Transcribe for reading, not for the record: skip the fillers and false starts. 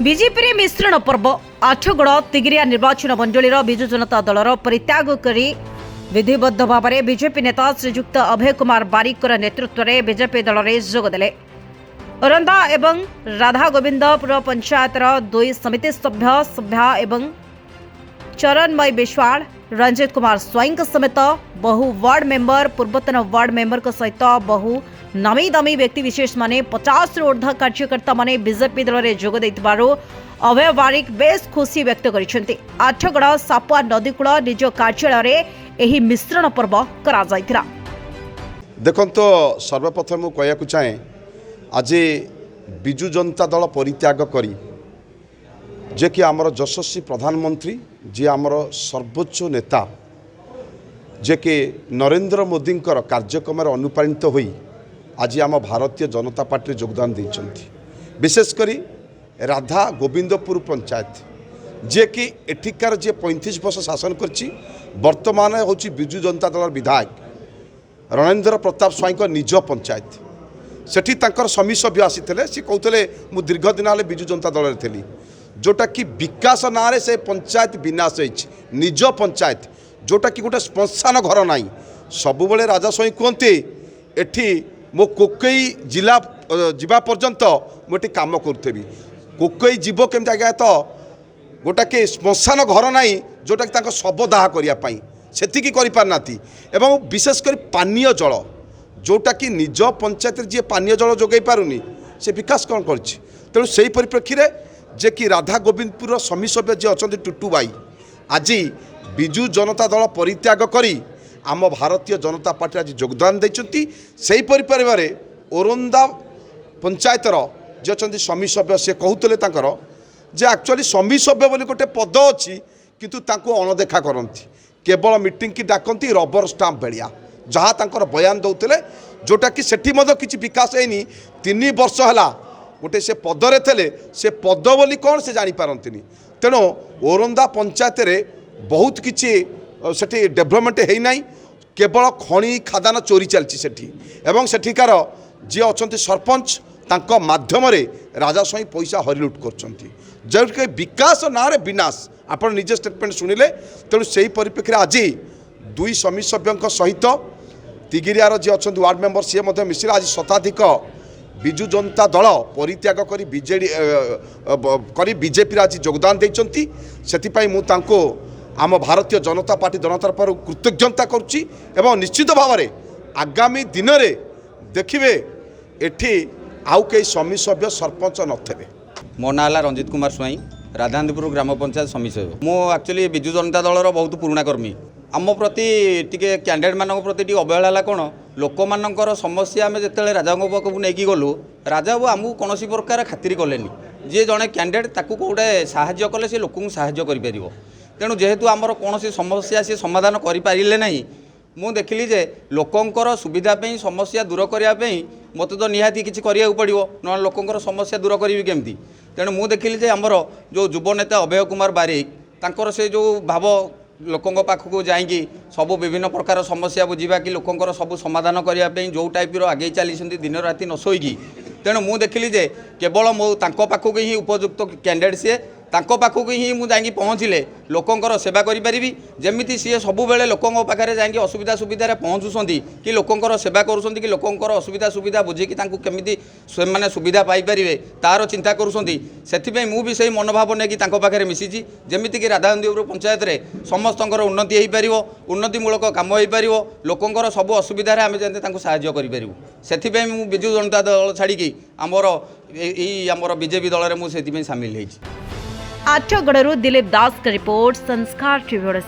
BJP मिश्रण पर्व आठगड़ तिगिरिया निर्वाचन मंडल विजु जनता दलर परित्याग कर विधिबद्ध भाव में बीजेपी नेता श्रीजुक्त अभय कुमार बारिक नेतृत्व में बीजेपी दल में जोगदे। ओरंदा एवं राधा गोविंदपुर पंचायतर दुई समिति सभ्य एवं चरणमय विश्वाल रंजित कुमार स्वाईं समेत बहु वार्ड मेंबर पूर्वतन वार्ड मेंबर सहित बहु नामी दामी व्यक्ति विशेष माने 50 रु ऊर्ध्व कार्यकर्ता माने बीजेपी दल में जोग देथिबारु अभय बारिक बेस खुशी व्यक्त करिसेंति। आठगड़ सापुआ नदीकूल निज कार्यालय में एही मिश्रण पर्व करा जायतिरा। देखंतो सर्वप्रथम कहया चाहे आज बिजु जनता दल परित्याग करी जे कि आमर यशस्वी प्रधानमंत्री जी आमर सर्वोच्च नेता जे कि नरेंद्र मोदी कार्यक्रम अनुप्राणित होई आज आम भारतीय जनता पार्टी योगदान देइछंती। विशेषकर राधा गोविंदपुर पंचायत जे कि एठिकार जे 35 वर्ष शासन करछि वर्तमान होछि बिजु जनता दल विधायक रणेंद्र प्रताप स्वाईं निज पंचायत सेठी तांकर समी सभ्य आसीथिले से कहउतले मु दीर्घ दिन आले बिजु जनता दल रे थेली जोटा कि विकास नारे से पंचायत विनाश होइछि निज पंचायत जोटा कि गोटे श्मशान घर नाई सबु बेले राजा स्वाईं कहते एठी मो कोकई जिला जीवा पर्यंत मोटी काम करुथेबी कोकई जीव केमती आज्ञा तो गोटा कि श्मशान घर नाई जोटा कि तांको शव दाह करिया पई सेतिकी करि पारनाती एवं विशेषकर पानीय जल जोटा कि निज पंचायत जी पानीय जल जोगाई पारुनी से विकास कौन करछि। तेणु से परिप्रेक्षी रे जे कि राधा गोविंदपुर समी सभ्य जी अच्छा टुटू बाई आज बिजु जनता दल परित्याग करी आम भारतीय जनता पार्टी आज योगदान देइछंती। सेही परिवार ओरंदा पंचायतर जे अच्छा समी सभ्य से कहते तांकर जे एक्चुअली समी सभ्य बोली गोटे पद अच्छी किंतु तांको अणदेखा करती केवल मीटिंग की डाकती रबर स्टाम्प भेड़िया जहाँ तांकर बयान दौले जोटा कि सेठी मध्य किछि विकास हैनी 3 वर्ष है गोटे से पदरे थे से पद बोली कौन से जानी पारंतिनी। तेणु ओरंदा पंचायत रे बहुत किछि सेठी डेभलपमेंट है ना केवल खणी खादान चोरी चलती सेठी एवं सेठिकार जी अच्छा सरपंच तांको माध्यम रे राजा स्वाई पैसा हरिलुट करछंती जो विकास ना रे विनाश आपण निजे स्टेटमेंट सुनिले। तेणु से परिप्रेक्षी आज दुई समी सभ्यों सहित तिगिरियार जी अच्छा वार्ड मेंबर सी मिश्र आज शताधिक बिजु जनता दल परित्याग करी बीजेपी आज योगदान देइछंती। सेतिपई मु तांको आम भारतीय जनता पार्टी दल तरफ कृतज्ञता करुच्ची एवं निश्चित भाव में आगामी दिन में देखिए एठी आउ कई समी सभ्य सरपंच नथे। मो ना रंजित कुमार स्वाई राधानंदपुर ग्राम पंचायत समी सभ्य मो एक्चुअली बिजु जनता दलर बहुत पुराणा कर्मी आम प्रति टिके कैंडिडेट मान प्रति टी अवहेला कौन लोक मानकर समस्या आम जिते राजा पाखक नहीं गलु राजा बाबू आमको कौन प्रकार खातिर कलेनि जी जड़े कैंडिडेट ताकू गोटे साहाय्य कले से लोक साहाय्य कर तेणु जेहेतु आमर कौन समस्या सी समाधान करें ना मु देखिली जे लोकंकर सुविधापी समस्या दूर करने मत तो निहाती किसी करा पड़ो ना लोकंकर समस्या दूर करी केमती। तेणु मु देखिली जे आमर जो युव नेता अभय कुमार बारिक तांकर से जो भाव लोकों पाखक जाइकी सब विभिन्न प्रकार समस्या बुझा कि लोकंकर सब समाधान करने जो टाइप आगे चली दिन राति न शोईकी। तेणु मु देखिली जे केवल मो तांको पाखक ही उपयुक्त कैंडिडेट सी तांको पाखक ही मु जाइकी पहुँचले लोकंकर सेवा करी जमीती सी सब बेले लोकों पाखे जाइकी असुविधा सुविधा पहुँचुंट कि लोकंकर सेवा करुँच कि लोकंकर असुविधा सुविधा बुझीकी केमी से सुविधा पाइपर तार चिंता करुँच मु भी सही मनोभाव नहीं कि पाखे मिसी जमीक राधानंदपुर पंचायत में समस्त उन्नति हो पार उन्नतिमूलक कम हो पार लोकंकर सब असुविधा आम जमी साहाय्य करूँ से बिजु जनता दल छाड़ी आमर बीजेपी दल में मुझे सामिल होती। आठगड़ू दिलीप दास का रिपोर्ट संस्कार टीवी।